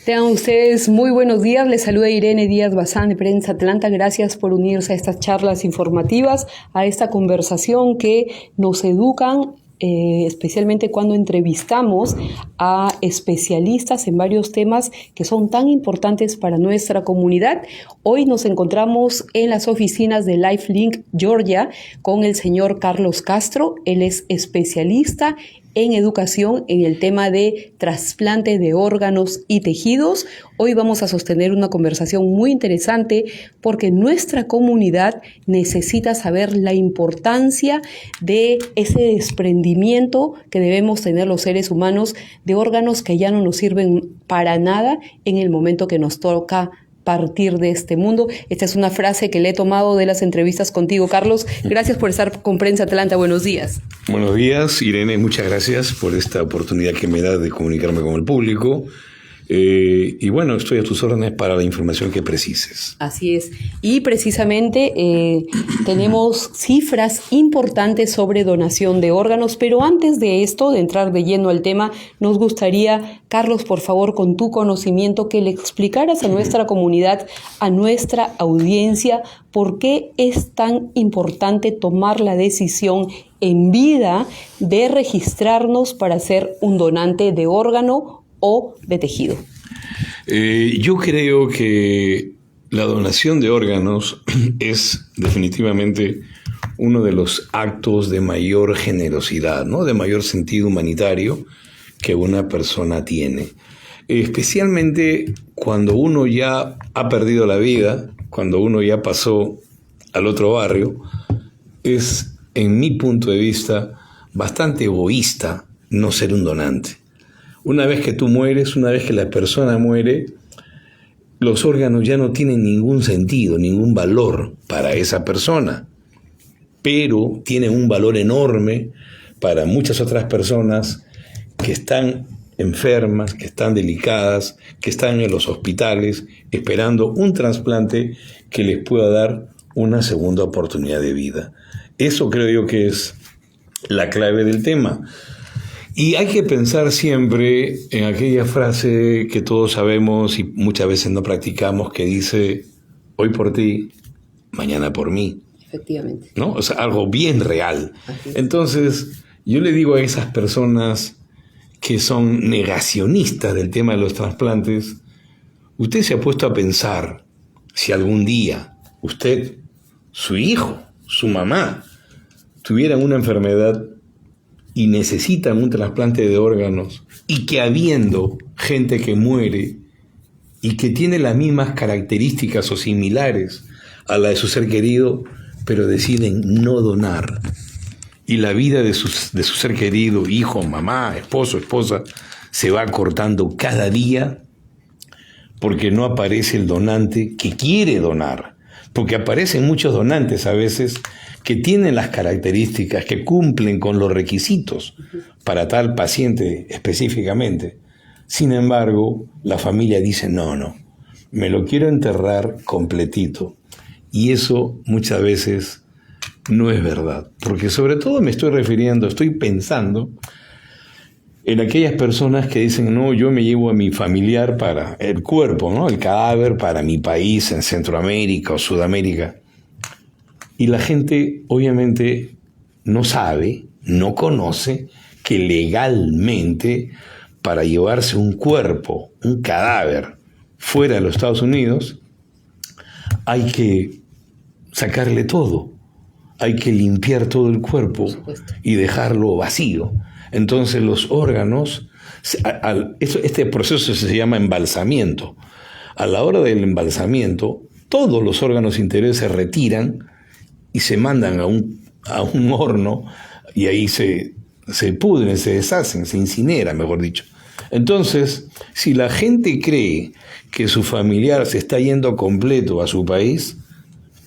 Tengan ustedes muy buenos días. Les saluda Irene Díaz Bazán de Prensa Atlanta. Gracias por unirse a estas charlas informativas, a esta conversación que nos educan, especialmente cuando entrevistamos a especialistas en varios temas que son tan importantes para nuestra comunidad. Hoy nos encontramos en las oficinas de LifeLink Georgia con el señor Carlos Castro. Él es especialista en educación en el tema de trasplante de órganos y tejidos. Hoy vamos a sostener una conversación muy interesante porque nuestra comunidad necesita saber la importancia de ese desprendimiento que debemos tener los seres humanos de órganos que ya no nos sirven para nada en el momento que nos toca partir de este mundo. Esta es una frase que le he tomado de las entrevistas contigo, Carlos. Gracias por estar con Prensa Atlanta. Buenos días. Buenos días, Irene. Muchas gracias por esta oportunidad que me da de comunicarme con el público. Y bueno, estoy a tus órdenes para la información que precises. Así es. Y precisamente tenemos cifras importantes sobre donación de órganos, pero antes de esto, de entrar de lleno al tema, nos gustaría, Carlos, por favor, con tu conocimiento, que le explicaras a nuestra comunidad, a nuestra audiencia, por qué es tan importante tomar la decisión en vida de registrarnos para ser un donante de órgano o de tejido. Yo creo que la donación de órganos es definitivamente uno de los actos de mayor generosidad, ¿no? De mayor sentido humanitario que una persona tiene. Especialmente cuando uno ya ha perdido la vida, cuando uno ya pasó al otro barrio, es, en mi punto de vista, bastante egoísta no ser un donante. Una vez que tú mueres, una vez que la persona muere, los órganos ya no tienen ningún sentido, ningún valor para esa persona, pero tienen un valor enorme para muchas otras personas que están enfermas, que están delicadas, que están en los hospitales esperando un trasplante que les pueda dar una segunda oportunidad de vida. Eso creo yo que es la clave del tema. Y hay que pensar siempre en aquella frase que todos sabemos y muchas veces no practicamos, que dice, hoy por ti, mañana por mí. Efectivamente. ¿No? O sea, algo bien real. Entonces, yo le digo a esas personas que son negacionistas del tema de los trasplantes, usted se ha puesto a pensar si algún día usted, su hijo, su mamá, tuvieran una enfermedad y necesitan un trasplante de órganos, y que habiendo gente que muere y que tiene las mismas características o similares a la de su ser querido, pero deciden no donar, y la vida de su ser querido, hijo, mamá, esposo, esposa, se va cortando cada día porque no aparece el donante que quiere donar, porque aparecen muchos donantes a veces que tienen las características, que cumplen con los requisitos para tal paciente específicamente. Sin embargo, la familia dice, no, me lo quiero enterrar completito. Y eso muchas veces no es verdad, porque sobre todo estoy pensando en aquellas personas que dicen, no, yo me llevo a mi familiar para el cuerpo, ¿no? El cadáver para mi país en Centroamérica o Sudamérica. Y la gente obviamente no sabe, no conoce que legalmente para llevarse un cuerpo, un cadáver fuera de los Estados Unidos, hay que sacarle todo, hay que limpiar todo el cuerpo y dejarlo vacío. Entonces los órganos, este proceso se llama embalsamiento. A la hora del embalsamiento, todos los órganos interiores se retiran y se mandan a un horno, y ahí se pudren, se deshacen, se incinera, mejor dicho. Entonces, si la gente cree que su familiar se está yendo completo a su país,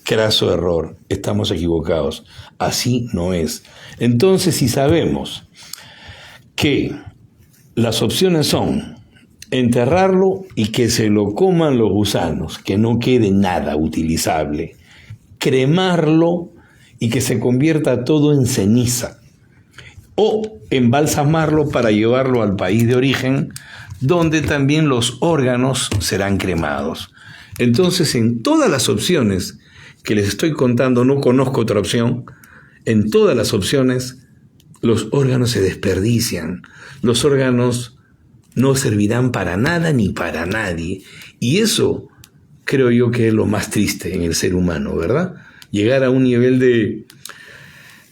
craso error, estamos equivocados. Así no es. Entonces, si sabemos que las opciones son enterrarlo y que se lo coman los gusanos, que no quede nada utilizable, cremarlo y que se convierta todo en ceniza, o embalsamarlo para llevarlo al país de origen donde también los órganos serán cremados. Entonces, en todas las opciones que les estoy contando, no conozco otra opción, en todas las opciones los órganos se desperdician, los órganos no servirán para nada ni para nadie. Y eso creo yo que es lo más triste en el ser humano, ¿verdad? Llegar a un nivel de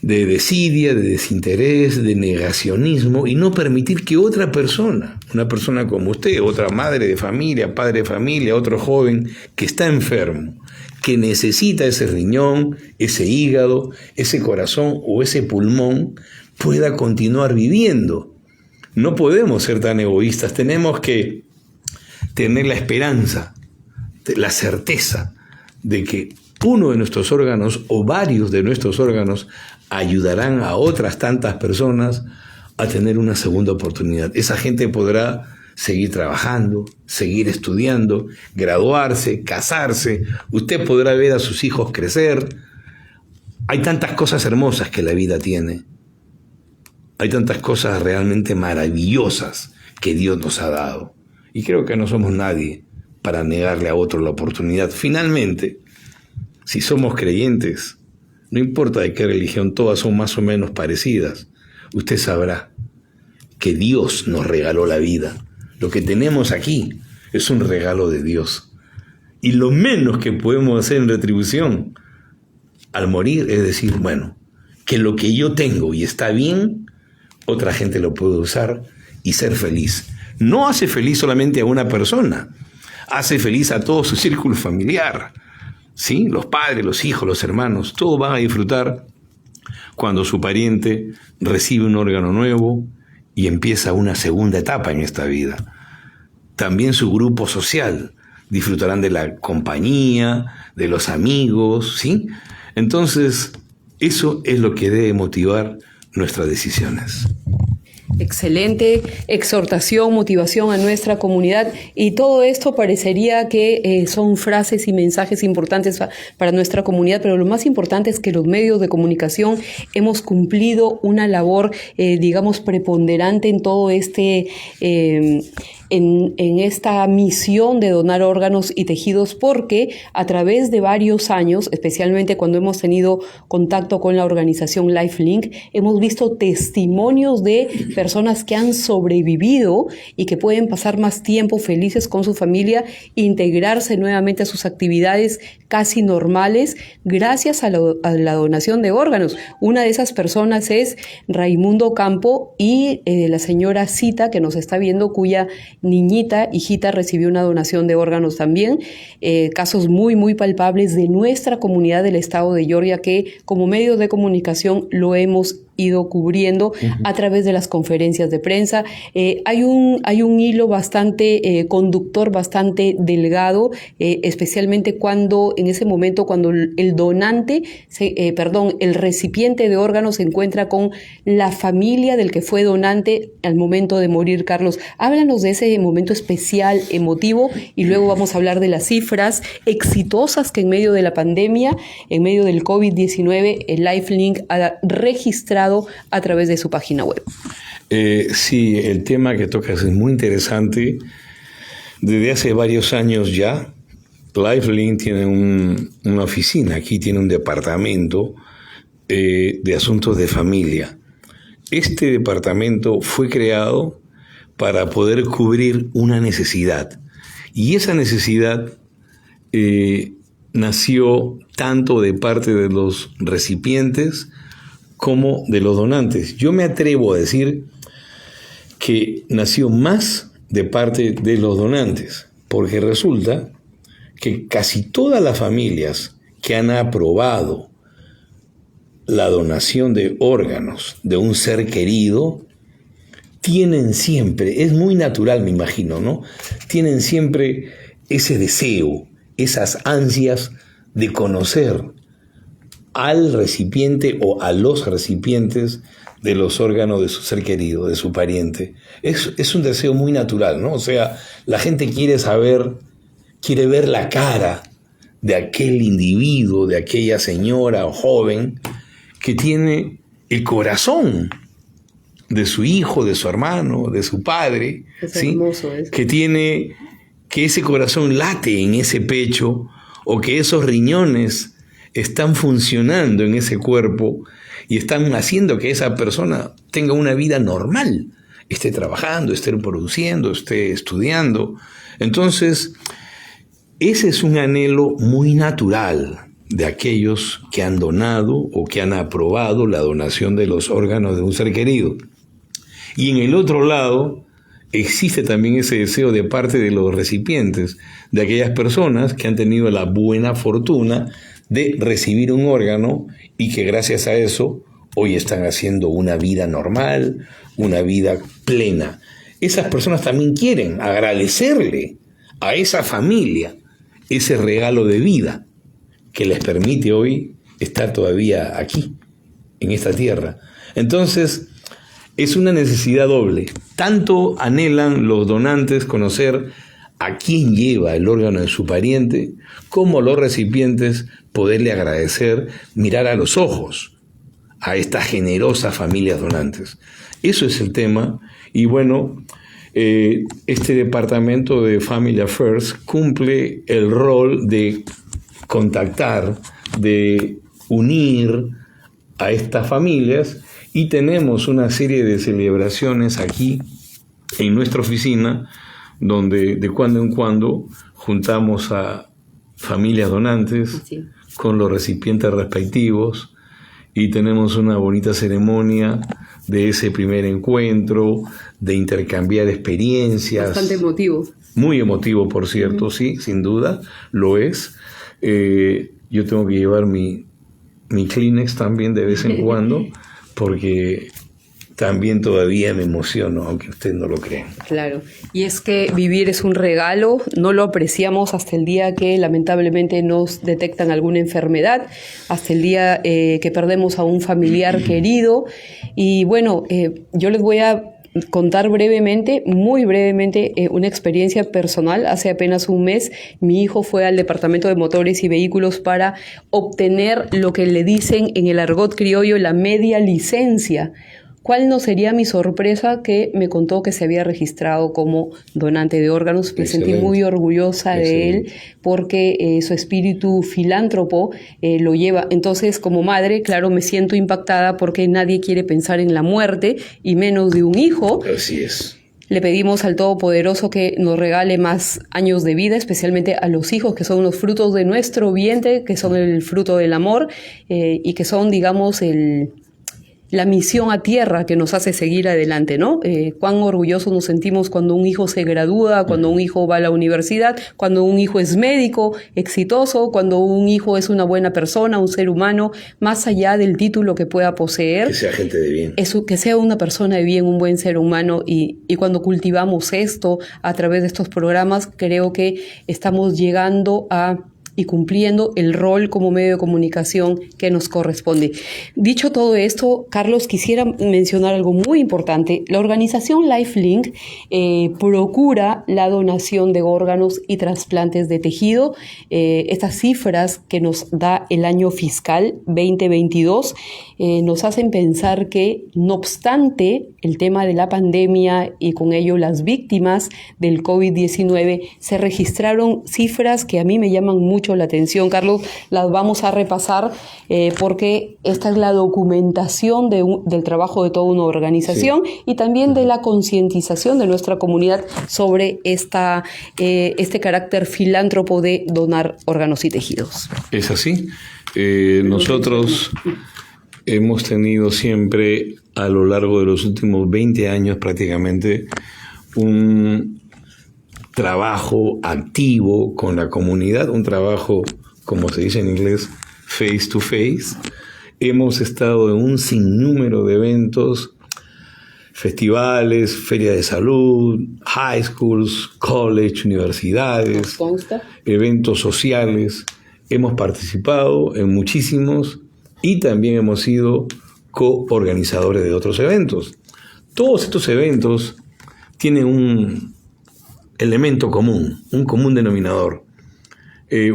desidia, de desinterés, de negacionismo y no permitir que otra persona, una persona como usted, otra madre de familia, padre de familia, otro joven que está enfermo, que necesita ese riñón, ese hígado, ese corazón o ese pulmón, pueda continuar viviendo. No podemos ser tan egoístas, tenemos que tener la esperanza, la certeza de que uno de nuestros órganos o varios de nuestros órganos ayudarán a otras tantas personas a tener una segunda oportunidad. Esa gente podrá seguir trabajando, seguir estudiando, graduarse, casarse. Usted podrá ver a sus hijos crecer. Hay tantas cosas hermosas que la vida tiene. Hay tantas cosas realmente maravillosas que Dios nos ha dado. Y creo que no somos nadie para negarle a otro la oportunidad. Finalmente, si somos creyentes, no importa de qué religión, todas son más o menos parecidas. Usted sabrá que Dios nos regaló la vida. Lo que tenemos aquí es un regalo de Dios. Y lo menos que podemos hacer en retribución al morir es decir, bueno, que lo que yo tengo y está bien, otra gente lo puede usar y ser feliz. No hace feliz solamente a una persona, hace feliz a todo su círculo familiar. ¿Sí? Los padres, los hijos, los hermanos, todos van a disfrutar cuando su pariente recibe un órgano nuevo y empieza una segunda etapa en esta vida. También su grupo social disfrutarán de la compañía, de los amigos, ¿sí? Entonces, eso es lo que debe motivar nuestras decisiones. Excelente exhortación, motivación a nuestra comunidad, y todo esto parecería que son frases y mensajes importantes para nuestra comunidad, pero lo más importante es que los medios de comunicación hemos cumplido una labor, digamos, preponderante en todo este en esta misión de donar órganos y tejidos, porque a través de varios años, especialmente cuando hemos tenido contacto con la organización LifeLink, hemos visto testimonios de personas que han sobrevivido y que pueden pasar más tiempo felices con su familia, integrarse nuevamente a sus actividades casi normales gracias a la donación de órganos. Una de esas personas es Raimundo Campo y la señora Cita, que nos está viendo, cuya hijita recibió una donación de órganos también. Casos muy, muy palpables de nuestra comunidad del estado de Georgia, que como medios de comunicación lo hemos ido cubriendo a través de las conferencias de prensa. Hay un hilo bastante conductor, bastante delgado, especialmente cuando en ese momento, cuando el donante, el recipiente de órganos se encuentra con la familia del que fue donante al momento de morir. Carlos, háblanos de ese momento especial, emotivo, y luego vamos a hablar de las cifras exitosas que en medio de la pandemia, en medio del COVID-19, el LifeLink ha registrado a través de su página web. Sí, el tema que tocas es muy interesante. Desde hace varios años ya, LifeLink tiene una oficina, aquí tiene un departamento de asuntos de familia. Este departamento fue creado para poder cubrir una necesidad. Y esa necesidad nació tanto de parte de los recipientes como de los donantes. Yo me atrevo a decir que nació más de parte de los donantes, porque resulta que casi todas las familias que han aprobado la donación de órganos de un ser querido tienen siempre, es muy natural, me imagino, ¿no? Tienen siempre ese deseo, esas ansias de conocer al recipiente o a los recipientes de los órganos de su ser querido, de su pariente. Es un deseo muy natural, ¿no? O sea, la gente quiere saber, quiere ver la cara de aquel individuo, de aquella señora o joven que tiene el corazón de su hijo, de su hermano, de su padre, Es ¿sí? hermoso eso. Que ese corazón late en ese pecho, o que esos riñones están funcionando en ese cuerpo y están haciendo que esa persona tenga una vida normal, esté trabajando, esté produciendo, esté estudiando. Entonces, ese es un anhelo muy natural de aquellos que han donado o que han aprobado la donación de los órganos de un ser querido. Y en el otro lado, existe también ese deseo de parte de los recipientes, de aquellas personas que han tenido la buena fortuna de recibir un órgano y que gracias a eso hoy están haciendo una vida normal, una vida plena. Esas personas también quieren agradecerle a esa familia ese regalo de vida que les permite hoy estar todavía aquí, en esta tierra. Entonces, es una necesidad doble. Tanto anhelan los donantes conocer a quién lleva el órgano de su pariente, como los recipientes poderle agradecer, mirar a los ojos a estas generosas familias donantes. Eso es el tema. Y bueno, este departamento de Family Affairs cumple el rol de contactar, de unir a estas familias, y tenemos una serie de celebraciones aquí en nuestra oficina donde de cuando en cuando juntamos a familias donantes con los recipientes respectivos y tenemos una bonita ceremonia de ese primer encuentro, de intercambiar experiencias. Bastante emotivo. Muy emotivo, por cierto, sí, sin duda, lo es. Yo tengo que llevar mi Kleenex también de vez en cuando, porque también todavía me emociono, aunque ustedes no lo crean. Claro, y es que vivir es un regalo, no lo apreciamos hasta el día que lamentablemente nos detectan alguna enfermedad, hasta el día que perdemos a un familiar querido. Y bueno, yo les voy a contar brevemente, muy brevemente, una experiencia personal. Hace apenas un mes, mi hijo fue al Departamento de Motores y Vehículos para obtener lo que le dicen en el argot criollo la media licencia. ¿Cuál no sería mi sorpresa que me contó que se había registrado como donante de órganos? Me sentí muy orgullosa de él porque su espíritu filántropo lo lleva. Entonces, como madre, claro, me siento impactada porque nadie quiere pensar en la muerte y menos de un hijo. Así es. Le pedimos al Todopoderoso que nos regale más años de vida, especialmente a los hijos, que son los frutos de nuestro vientre, que son el fruto del amor y que son, digamos, la misión a tierra que nos hace seguir adelante, ¿no? Cuán orgullosos nos sentimos cuando un hijo se gradúa, cuando un hijo va a la universidad, cuando un hijo es médico exitoso, cuando un hijo es una buena persona, un ser humano, más allá del título que pueda poseer. Que sea gente de bien. Que sea una persona de bien, un buen ser humano, y cuando cultivamos esto a través de estos programas, creo que estamos llegando y cumpliendo el rol como medio de comunicación que nos corresponde. Dicho todo esto, Carlos, quisiera mencionar algo muy importante. La organización LifeLink procura la donación de órganos y trasplantes de tejido. Estas cifras que nos da el año fiscal 2022 nos hacen pensar que, no obstante el tema de la pandemia y con ello las víctimas del COVID-19, se registraron cifras que a mí me llaman mucho la atención. Carlos, las vamos a repasar porque esta es la documentación del trabajo de toda una organización, sí, y también de la concientización de nuestra comunidad sobre este carácter filántropo de donar órganos y tejidos. Es así. Nosotros hemos tenido siempre, a lo largo de los últimos 20 años prácticamente, un trabajo activo con la comunidad, un trabajo, como se dice en inglés, face to face. Hemos estado en un sinnúmero de eventos, festivales, ferias de salud, high schools, college, universidades, eventos sociales. Hemos participado en muchísimos y también hemos sido coorganizadores de otros eventos. Todos estos eventos tienen un elemento común, un común denominador.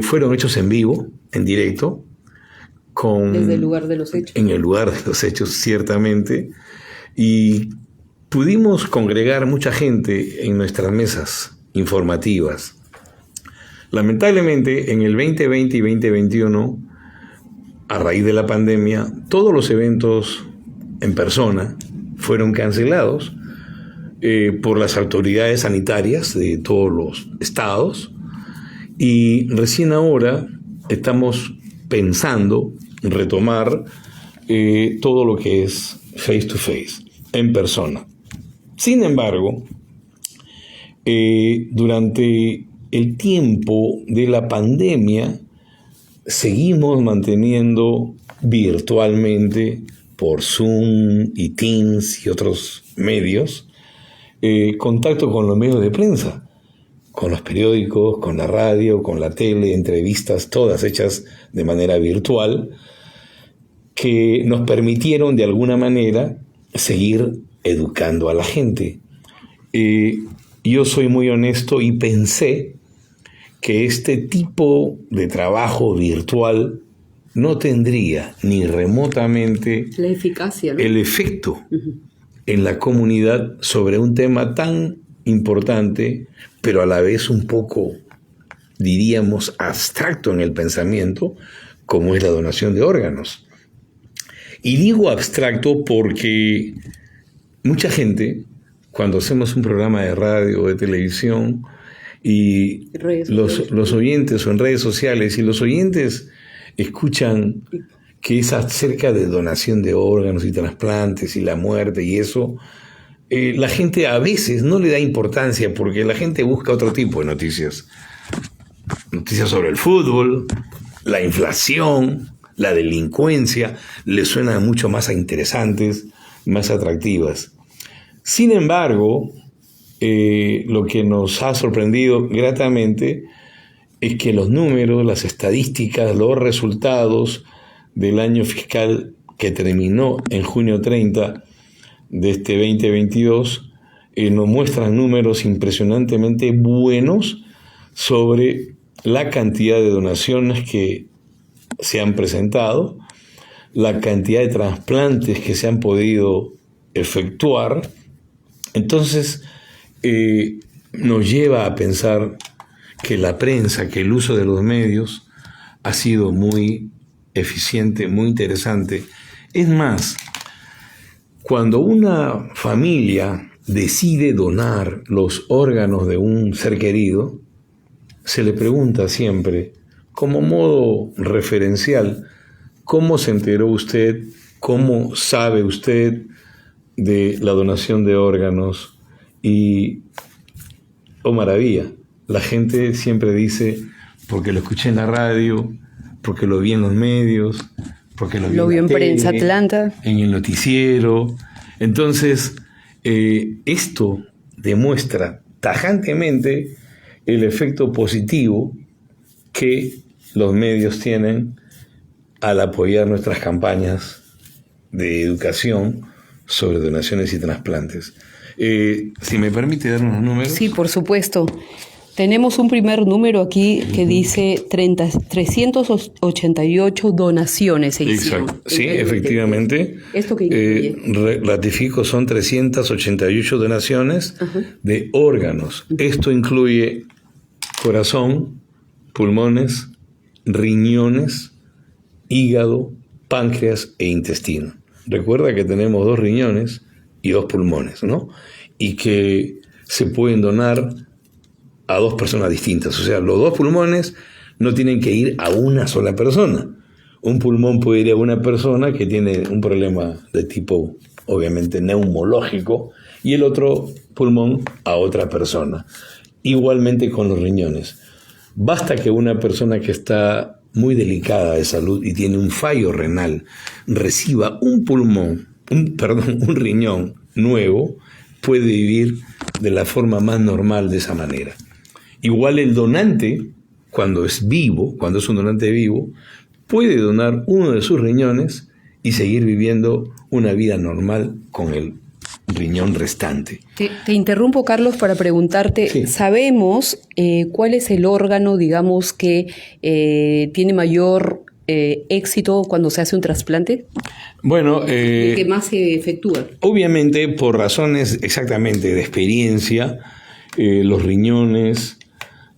Fueron hechos en vivo, en directo, desde el lugar de los hechos. En el lugar de los hechos, ciertamente. y pudimos congregar mucha gente en nuestras mesas informativas. Lamentablemente, en el 2020 y 2021, a raíz de la pandemia, todos los eventos en persona fueron cancelados por las autoridades sanitarias de todos los estados, y recién ahora estamos pensando retomar todo lo que es face to face, en persona. Sin embargo, durante el tiempo de la pandemia, seguimos manteniendo virtualmente por Zoom y Teams y otros medios contacto con los medios de prensa, con los periódicos, con la radio, con la tele, entrevistas, todas hechas de manera virtual, que nos permitieron de alguna manera seguir educando a la gente. Yo soy muy honesto y pensé que este tipo de trabajo virtual no tendría ni remotamente la eficacia, ¿no?, el efecto en la comunidad sobre un tema tan importante, pero a la vez un poco, diríamos, abstracto en el pensamiento, como es la donación de órganos. Y digo abstracto porque mucha gente, cuando hacemos un programa de radio o de televisión, y los oyentes, o en redes sociales, y los oyentes escuchan que es acerca de donación de órganos y trasplantes y la muerte y eso, la gente a veces no le da importancia, porque la gente busca otro tipo de noticias. Noticias sobre el fútbol, la inflación, la delincuencia, le suenan mucho más interesantes, más atractivas. Sin embargo, lo que nos ha sorprendido gratamente es que los números, las estadísticas, los resultados del año fiscal que terminó en junio 30 de este 2022 nos muestran números impresionantemente buenos sobre la cantidad de donaciones que se han presentado, la cantidad de trasplantes que se han podido efectuar. Entonces, nos lleva a pensar que la prensa, que el uso de los medios ha sido muy eficiente, muy interesante. Es más, cuando una familia decide donar los órganos de un ser querido, se le pregunta siempre, como modo referencial, ¿cómo se enteró usted? ¿Cómo sabe usted de la donación de órganos? Y, oh maravilla, la gente siempre dice, porque lo escuché en la radio, porque lo vi en los medios, porque lo vi en la Prensa tele, Atlanta, en el noticiero. Entonces, esto demuestra tajantemente el efecto positivo que los medios tienen al apoyar nuestras campañas de educación sobre donaciones y trasplantes. Si me permite dar unos números. Sí, por supuesto. Tenemos un primer número aquí que dice 388 donaciones se hicieron. Exacto. Sí, efectivamente. ¿Esto qué incluye? Ratifico, son 388 donaciones de órganos. Esto incluye corazón, pulmones, riñones, hígado, páncreas e intestino. Recuerda que tenemos 2 riñones y 2 pulmones, ¿no? Y que se pueden donar a 2 personas distintas. O sea, los 2 pulmones no tienen que ir a una sola persona. Un pulmón puede ir a una persona que tiene un problema de tipo, obviamente, neumológico, y el otro pulmón a otra persona. Igualmente con los riñones. Basta que una persona que está muy delicada de salud y tiene un fallo renal reciba un riñón nuevo, puede vivir de la forma más normal de esa manera. Igual el donante, cuando es vivo, cuando es un donante vivo, puede donar uno de sus riñones y seguir viviendo una vida normal con el riñón restante. Te interrumpo, Carlos, para preguntarte, sí. ¿Sabemos cuál es el órgano, digamos, que tiene mayor éxito cuando se hace un trasplante? Bueno, ¿Qué más se efectúa? obviamente por razones exactamente de experiencia, los riñones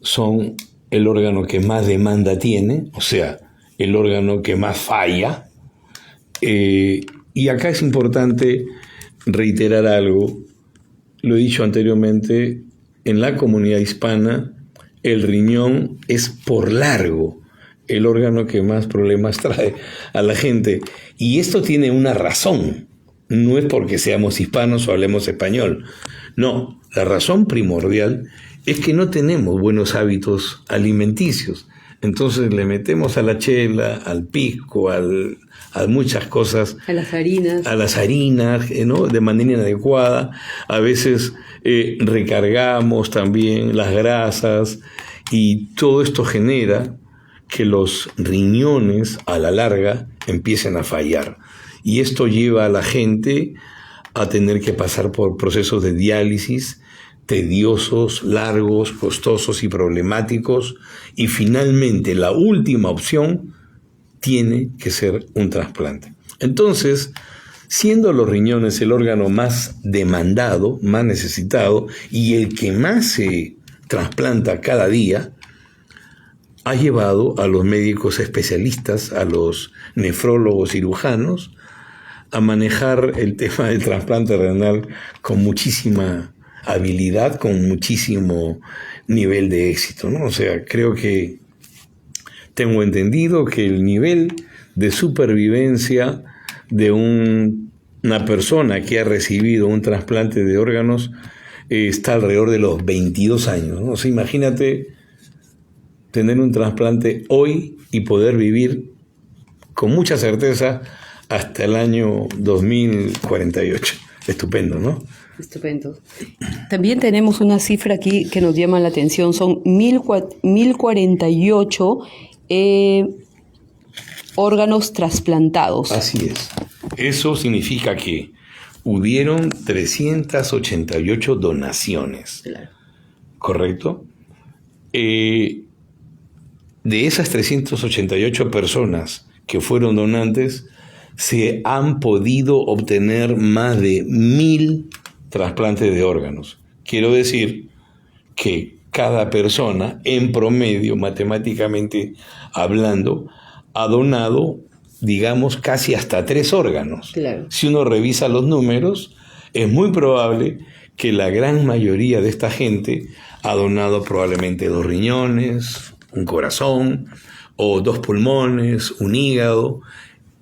son el órgano que más demanda tiene, o sea, el órgano que más falla. Y acá es importante reiterar algo, lo he dicho anteriormente, en la comunidad hispana el riñón es por largo el órgano que más problemas trae a la gente. Y esto tiene una razón, no es porque seamos hispanos o hablemos español, no, la razón primordial es que no tenemos buenos hábitos alimenticios. Entonces le metemos a la chela, al pisco, a muchas cosas. A las harinas. A las harinas, ¿no? De manera inadecuada. A veces recargamos también las grasas y todo esto genera que los riñones a la larga empiecen a fallar. Y esto lleva a la gente a tener que pasar por procesos de diálisis tediosos, largos, costosos y problemáticos, y finalmente la última opción tiene que ser un trasplante. Entonces, siendo los riñones el órgano más demandado, más necesitado y el que más se trasplanta cada día, ha llevado a los médicos especialistas, a los nefrólogos cirujanos, a manejar el tema del trasplante renal con muchísima habilidad, con muchísimo nivel de éxito, ¿no? O sea, creo que tengo entendido que el nivel de supervivencia de una persona que ha recibido un trasplante de órganos está alrededor de los 22 años, ¿no? O sea, imagínate tener un trasplante hoy y poder vivir con mucha certeza hasta el año 2048. Estupendo, ¿no? Estupendo. También tenemos una cifra aquí que nos llama la atención, son 1048 órganos trasplantados. Así es. Eso significa que hubieron 388 donaciones. Claro. ¿Correcto? De esas 388 personas que fueron donantes, se han podido obtener más de 1000 trasplantes de órganos. Quiero decir que cada persona, en promedio, matemáticamente hablando, ha donado, digamos, casi hasta 3 órganos. Claro. Si uno revisa los números, es muy probable que la gran mayoría de esta gente ha donado probablemente 2 riñones, un corazón, o 2 pulmones, un hígado.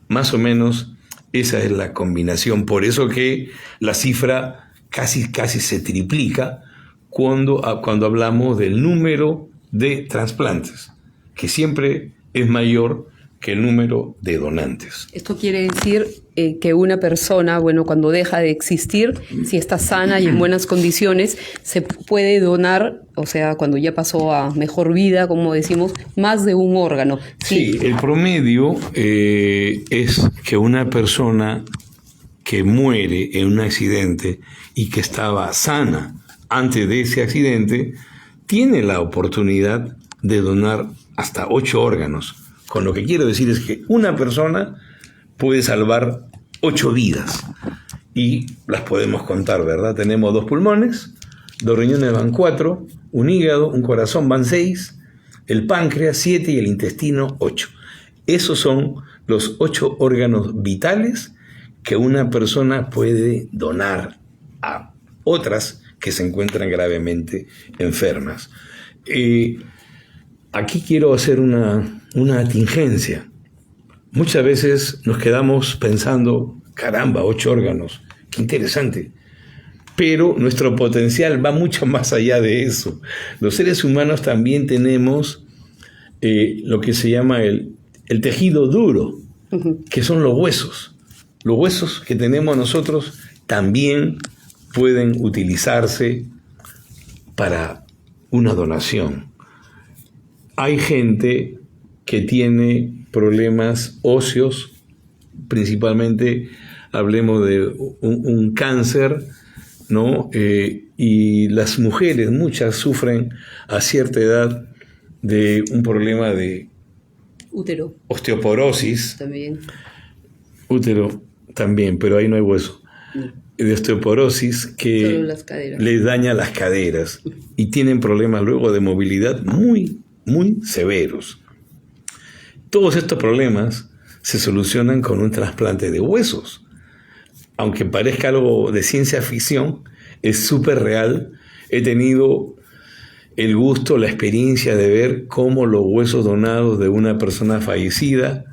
Más o menos esa es la combinación. Por eso que la cifra casi se triplica cuando hablamos del número de trasplantes, que siempre es mayor que el número de donantes. Esto quiere decir que una persona, bueno, cuando deja de existir, si está sana y en buenas condiciones, se puede donar, o sea, cuando ya pasó a mejor vida, como decimos, más de un órgano. Sí, el promedio es que una persona que muere en un accidente y que estaba sana antes de ese accidente, tiene la oportunidad de donar hasta 8 órganos. Con lo que quiero decir es que una persona puede salvar 8 vidas y las podemos contar, ¿verdad? Tenemos 2 pulmones, 2 riñones van 4, un hígado, un corazón van 6, el páncreas 7 y el intestino 8. Esos son los 8 órganos vitales que una persona puede donar a otras que se encuentran gravemente enfermas. Aquí quiero hacer una atingencia. Muchas veces nos quedamos pensando, caramba, 8 órganos, qué interesante. Pero nuestro potencial va mucho más allá de eso. Los seres humanos también tenemos lo que se llama el tejido duro, que son los huesos. Los huesos que tenemos nosotros también pueden utilizarse para una donación. Hay gente que tiene problemas óseos, principalmente hablemos de un cáncer, ¿no? Y las mujeres, muchas sufren a cierta edad de un problema de Útero. Osteoporosis. También. Útero también, pero ahí no hay hueso. No. De osteoporosis que Solo las caderas. les daña las caderas y tienen problemas luego de movilidad muy, muy severos. Todos estos problemas se solucionan con un trasplante de huesos. Aunque parezca algo de ciencia ficción, es súper real. He tenido el gusto, la experiencia de ver cómo los huesos donados de una persona fallecida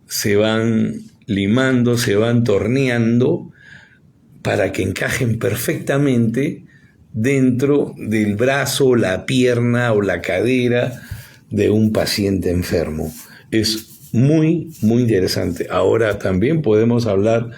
se van limando, se van torneando para que encajen perfectamente dentro del brazo, la pierna o la cadera de un paciente enfermo. Es muy, muy interesante. Ahora también podemos hablar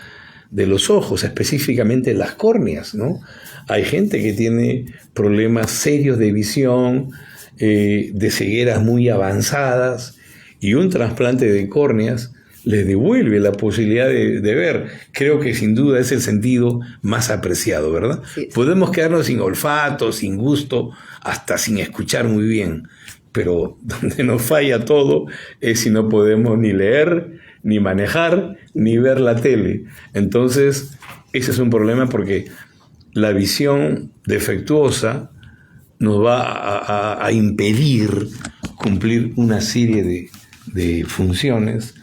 de los ojos, específicamente las córneas, ¿no? Hay gente que tiene problemas serios de visión, de cegueras muy avanzadas, y un trasplante de córneas les devuelve la posibilidad de ver. Creo que sin duda es el sentido más apreciado, ¿verdad? Sí. Podemos quedarnos sin olfato, sin gusto, hasta sin escuchar muy bien, pero donde nos falla todo es si no podemos ni leer, ni manejar, ni ver la tele. Entonces, ese es un problema porque la visión defectuosa nos va a impedir cumplir una serie de funciones,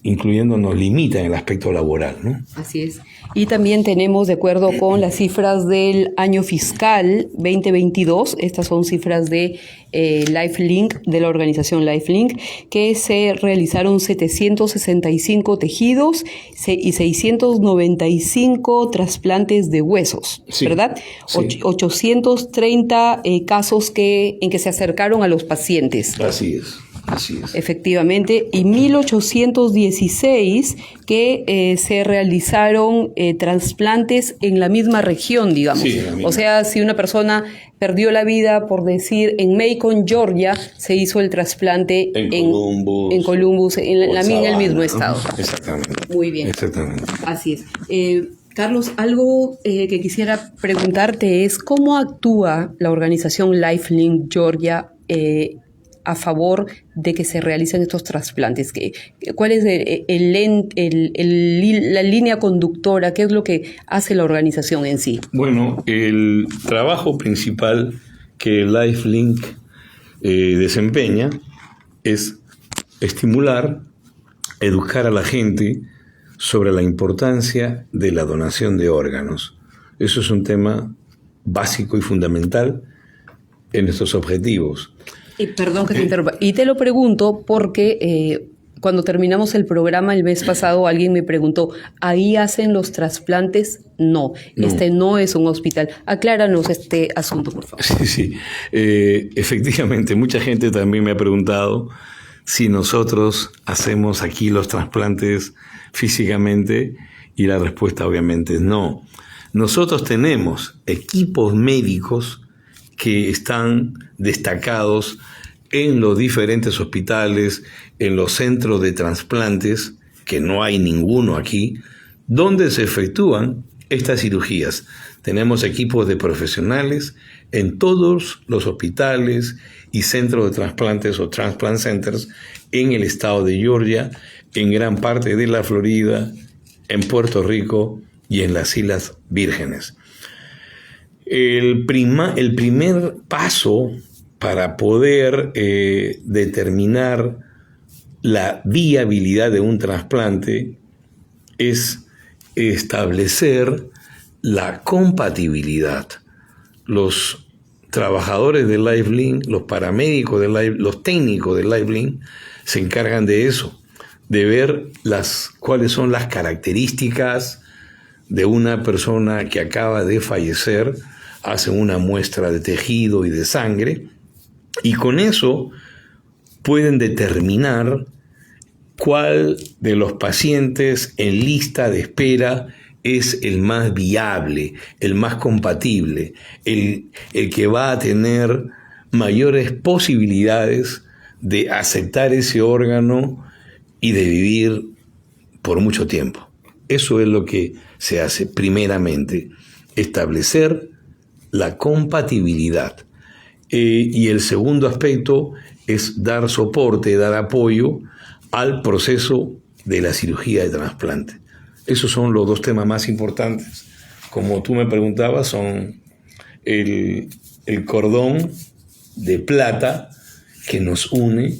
incluyendo nos limita en el aspecto laboral, ¿no? Así es. Y también tenemos, de acuerdo con las cifras del año fiscal 2022, estas son cifras de LifeLink, de la organización LifeLink, que se realizaron 765 tejidos y 695 trasplantes de huesos, sí, ¿verdad? Sí. 830 casos en que se acercaron a los pacientes. Así es. Así es. Efectivamente, y 1816 que se realizaron trasplantes en la misma región, digamos. Sí, o sea, si una persona perdió la vida, por decir, en Macon, Georgia, se hizo el trasplante en Columbus, en el mismo estado. Exactamente. Muy bien. Exactamente. Así es. Carlos, algo que quisiera preguntarte es ¿cómo actúa la organización LifeLink Georgia a favor de que se realicen estos trasplantes? ¿Cuál es la línea conductora? ¿Qué es lo que hace la organización en sí? Bueno, el trabajo principal que LifeLink desempeña es estimular, educar a la gente sobre la importancia de la donación de órganos. Eso es un tema básico y fundamental en nuestros objetivos. Perdón que te interrumpa. Y te lo pregunto porque cuando terminamos el programa el mes pasado alguien me preguntó, ¿ahí hacen los trasplantes? No, este no es un hospital. Acláranos este asunto, por favor. Sí. Efectivamente, mucha gente también me ha preguntado si nosotros hacemos aquí los trasplantes físicamente, y la respuesta obviamente es no. Nosotros tenemos equipos médicos que están destacados en los diferentes hospitales, en los centros de trasplantes, que no hay ninguno aquí, donde se efectúan estas cirugías. Tenemos equipos de profesionales en todos los hospitales y centros de trasplantes o transplant centers en el estado de Georgia, en gran parte de la Florida, en Puerto Rico y en las Islas Vírgenes. El primer paso para poder determinar la viabilidad de un trasplante es establecer la compatibilidad. Los trabajadores de LifeLink, los paramédicos de LifeLink, los técnicos de LifeLink se encargan de eso, de ver cuáles son las características de una persona que acaba de fallecer. Hacen una muestra de tejido y de sangre y con eso pueden determinar cuál de los pacientes en lista de espera es el más viable, el más compatible, el que va a tener mayores posibilidades de aceptar ese órgano y de vivir por mucho tiempo. Eso es lo que se hace primeramente, establecer la compatibilidad. Y el segundo aspecto es dar soporte, dar apoyo al proceso de la cirugía de trasplante. Esos son los dos temas más importantes. Como tú me preguntabas, son el cordón de plata que nos une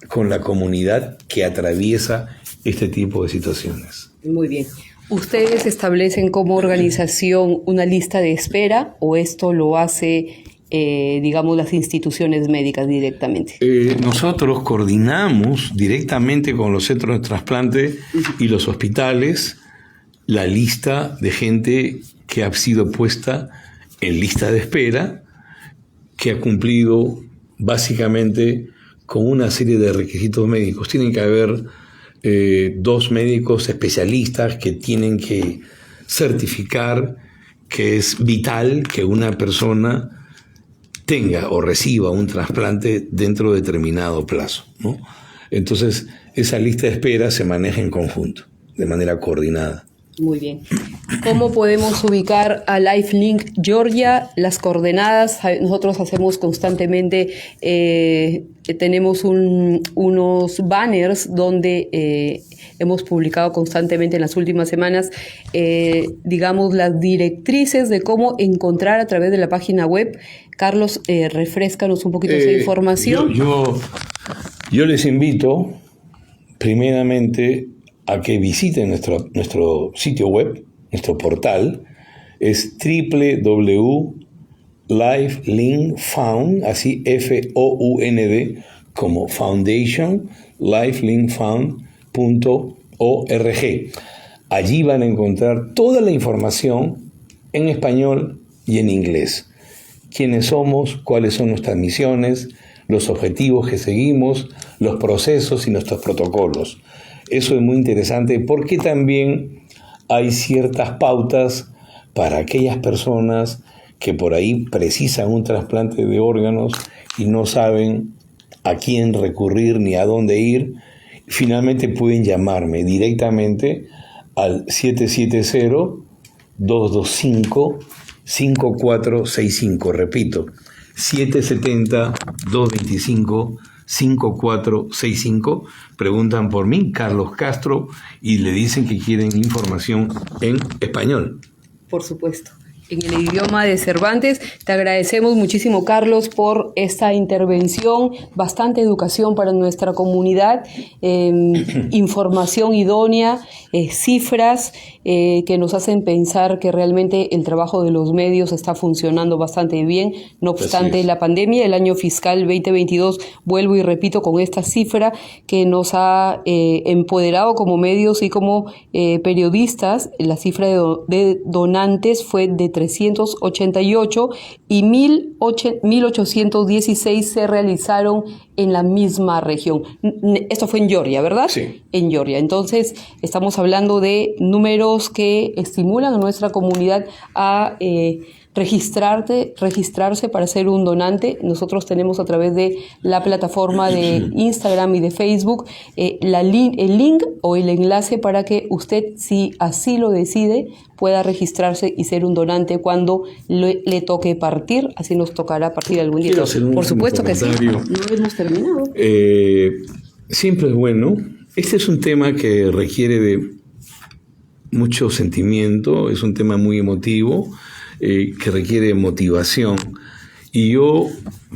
con la comunidad que atraviesa este tipo de situaciones. Muy bien. ¿Ustedes establecen como organización una lista de espera o esto lo hace, digamos, las instituciones médicas directamente? Nosotros coordinamos directamente con los centros de trasplante y los hospitales la lista de gente que ha sido puesta en lista de espera, que ha cumplido básicamente con una serie de requisitos médicos. Tienen que haber 2 médicos especialistas que tienen que certificar que es vital que una persona tenga o reciba un trasplante dentro de determinado plazo, ¿no? Entonces, esa lista de espera se maneja en conjunto, de manera coordinada. Muy bien. ¿Cómo podemos ubicar a LifeLink Georgia? Las coordenadas, nosotros hacemos constantemente, tenemos unos banners donde hemos publicado constantemente en las últimas semanas, digamos, las directrices de cómo encontrar a través de la página web. Carlos, refréscanos un poquito esa información. Yo les invito, primeramente, a que visiten nuestro sitio web, nuestro portal, es www.lifelinkfound, así F-O-U-N-D, como Foundation, lifelinkfound.org. Allí van a encontrar toda la información en español y en inglés. Quiénes somos, cuáles son nuestras misiones, los objetivos que seguimos, los procesos y nuestros protocolos. Eso es muy interesante porque también hay ciertas pautas para aquellas personas que por ahí precisan un trasplante de órganos y no saben a quién recurrir ni a dónde ir. Finalmente pueden llamarme directamente al 770-225-5465. Repito, 770-225-5465. Preguntan por mí, Carlos Castro, y le dicen que quieren información en español. Por supuesto, en el idioma de Cervantes. Te agradecemos muchísimo, Carlos, por esta intervención, bastante educación para nuestra comunidad, información idónea, cifras que nos hacen pensar que realmente el trabajo de los medios está funcionando bastante bien. No obstante la pandemia, el año fiscal 2022, vuelvo y repito con esta cifra que nos ha empoderado como medios y como periodistas. La cifra de donantes fue de 388 y 1.816 se realizaron en la misma región. Esto fue en Georgia, ¿verdad? Sí. En Georgia. Entonces, estamos hablando de números que estimulan a nuestra comunidad a registrarse para ser un donante. Nosotros tenemos a través de la plataforma de Instagram y de Facebook el link o el enlace para que usted, si así lo decide, pueda registrarse y ser un donante cuando le toque partir. Así nos tocará partir algún día. Por supuesto que sí. No hemos terminado. Siempre es bueno. Este es un tema que requiere de mucho sentimiento, es un tema muy emotivo, que requiere motivación. Y yo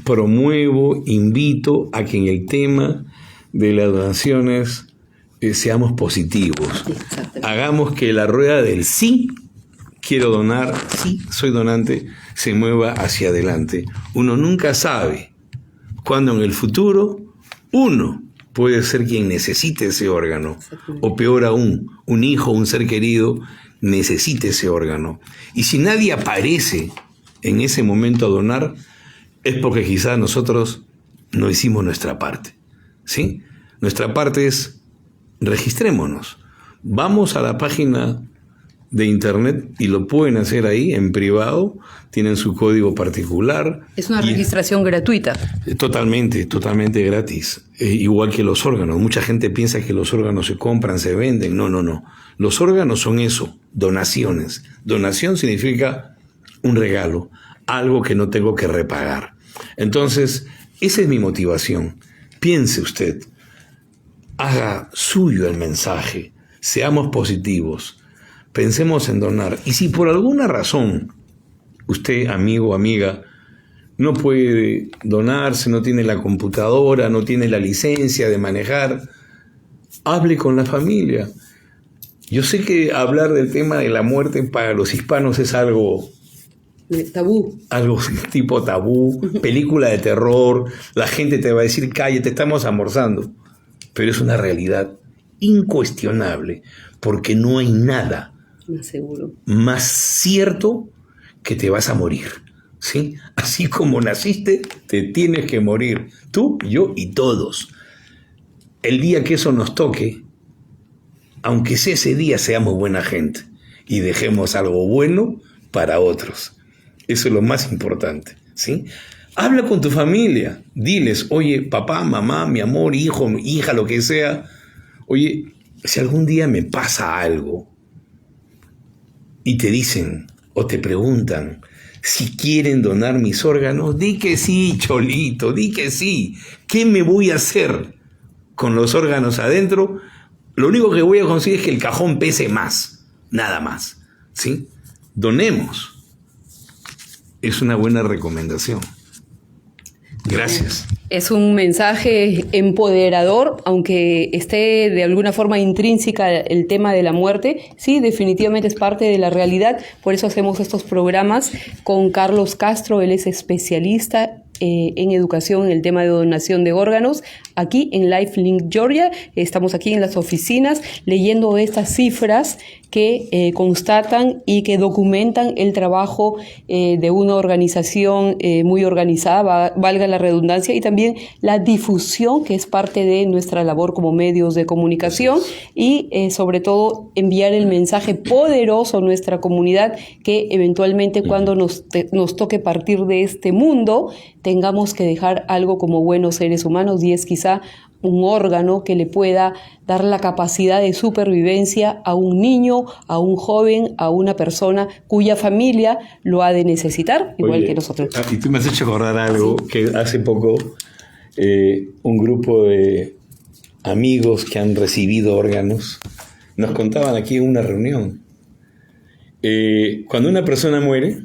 promuevo, invito a que en el tema de las donaciones seamos positivos. Hagamos que la rueda del sí, quiero donar, sí, soy donante, se mueva hacia adelante. Uno nunca sabe cuándo en el futuro uno puede ser quien necesite ese órgano, o peor aún, un hijo, un ser querido necesite ese órgano. Y si nadie aparece en ese momento a donar, es porque quizás nosotros no hicimos nuestra parte, ¿sí? Nuestra parte es registrémonos. Vamos a la página de internet y lo pueden hacer ahí en privado, tienen su código particular. Es una registración gratuita. Totalmente gratis. Igual que los órganos. Mucha gente piensa que los órganos se compran, se venden. No. Los órganos son eso, donaciones. Donación significa un regalo, algo que no tengo que repagar. Entonces, esa es mi motivación. Piense usted, haga suyo el mensaje, seamos positivos, pensemos en donar. Y si por alguna razón usted, amigo o amiga, no puede donarse, no tiene la computadora, no tiene la licencia de manejar, hable con la familia. Yo sé que hablar del tema de la muerte para los hispanos es algo tabú. Algo tipo tabú, película de terror, la gente te va a decir, cállate, estamos almorzando. Pero es una realidad incuestionable, porque no hay nada más cierto que te vas a morir, ¿sí? Así como naciste, te tienes que morir, tú, yo y todos. El día que eso nos toque, aunque sea ese día, seamos buena gente y dejemos algo bueno para otros. Eso es lo más importante, ¿sí? Habla con tu familia, diles, oye, papá, mamá, mi amor, hijo, hija, lo que sea. Oye, si algún día me pasa algo y te dicen o te preguntan si quieren donar mis órganos, di que sí, cholito, di que sí. ¿Qué me voy a hacer con los órganos adentro? Lo único que voy a conseguir es que el cajón pese más, nada más, ¿sí? Donemos. Es una buena recomendación. Gracias. Es un mensaje empoderador, aunque esté de alguna forma intrínseca el tema de la muerte. Sí, definitivamente es parte de la realidad. Por eso hacemos estos programas con Carlos Castro. Él es especialista en educación en el tema de donación de órganos aquí en LifeLink Georgia. Estamos aquí en las oficinas leyendo estas cifras que constatan y que documentan el trabajo de una organización muy organizada, valga la redundancia, y también la difusión que es parte de nuestra labor como medios de comunicación y sobre todo enviar el mensaje poderoso a nuestra comunidad que eventualmente cuando nos toque partir de este mundo tengamos que dejar algo como buenos seres humanos, y es quizá un órgano que le pueda dar la capacidad de supervivencia a un niño, a un joven, a una persona cuya familia lo ha de necesitar, igual que nosotros. Y tú me has hecho acordar algo, ¿sí? Que hace poco un grupo de amigos que han recibido órganos nos contaban aquí en una reunión. Cuando una persona muere,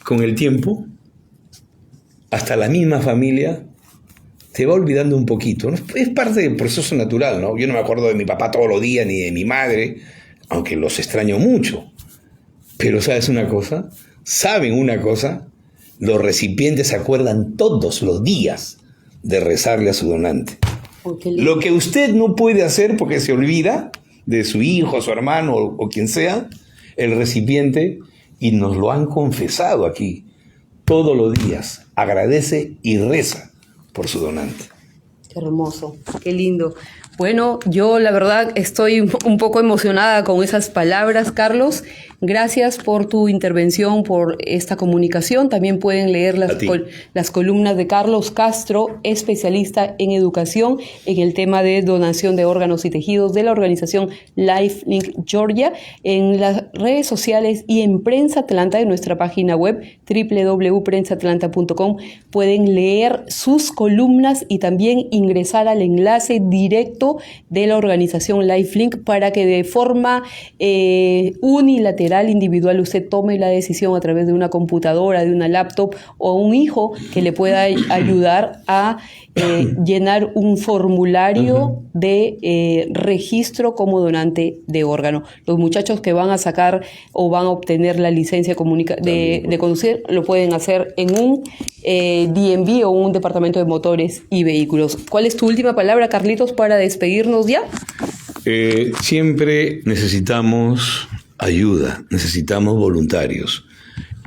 con el tiempo, hasta la misma familia te va olvidando un poquito, ¿no? Es parte del proceso natural, ¿no? Yo no me acuerdo de mi papá todos los días, ni de mi madre, aunque los extraño mucho. Pero ¿sabes una cosa? ¿Saben una cosa? Los recipientes se acuerdan todos los días de rezarle a su donante. Lo que usted no puede hacer porque se olvida de su hijo, su hermano o quien sea, el recipiente, y nos lo han confesado aquí, todos los días, agradece y reza por su donante. Qué hermoso, qué lindo. Bueno, yo la verdad estoy un poco emocionada con esas palabras, Carlos. Gracias por tu intervención, por esta comunicación. También pueden leer las columnas de Carlos Castro, especialista en educación en el tema de donación de órganos y tejidos de la organización LifeLink Georgia, en las redes sociales y en Prensa Atlanta, en nuestra página web www.prensaatlanta.com. Pueden leer sus columnas y también ingresar al enlace directo de la organización LifeLink para que de forma unilateral, individual, usted tome la decisión a través de una computadora, de una laptop o un hijo que le pueda ayudar a llenar un formulario de registro como donante de órgano. Los muchachos que van a sacar o van a obtener la licencia de conducir lo pueden hacer en un DMV o un departamento de motores y vehículos. ¿Cuál es tu última palabra, Carlitos, para despedirnos ya? Siempre necesitamos ayuda, necesitamos voluntarios.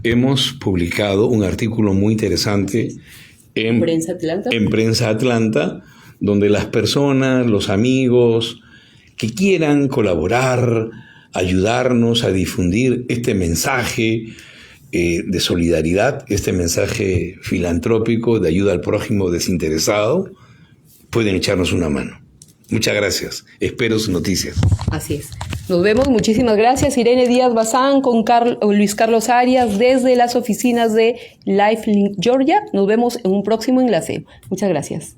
Hemos publicado un artículo muy interesante en Prensa Atlanta, donde las personas, los amigos que quieran colaborar, ayudarnos a difundir este mensaje de solidaridad, este mensaje filantrópico de ayuda al prójimo desinteresado, pueden echarnos una mano. Muchas gracias. Espero sus noticias. Así es. Nos vemos. Muchísimas gracias. Irene Díaz Bazán con Luis Carlos Arias desde las oficinas de Lifelink Georgia. Nos vemos en un próximo enlace. Muchas gracias.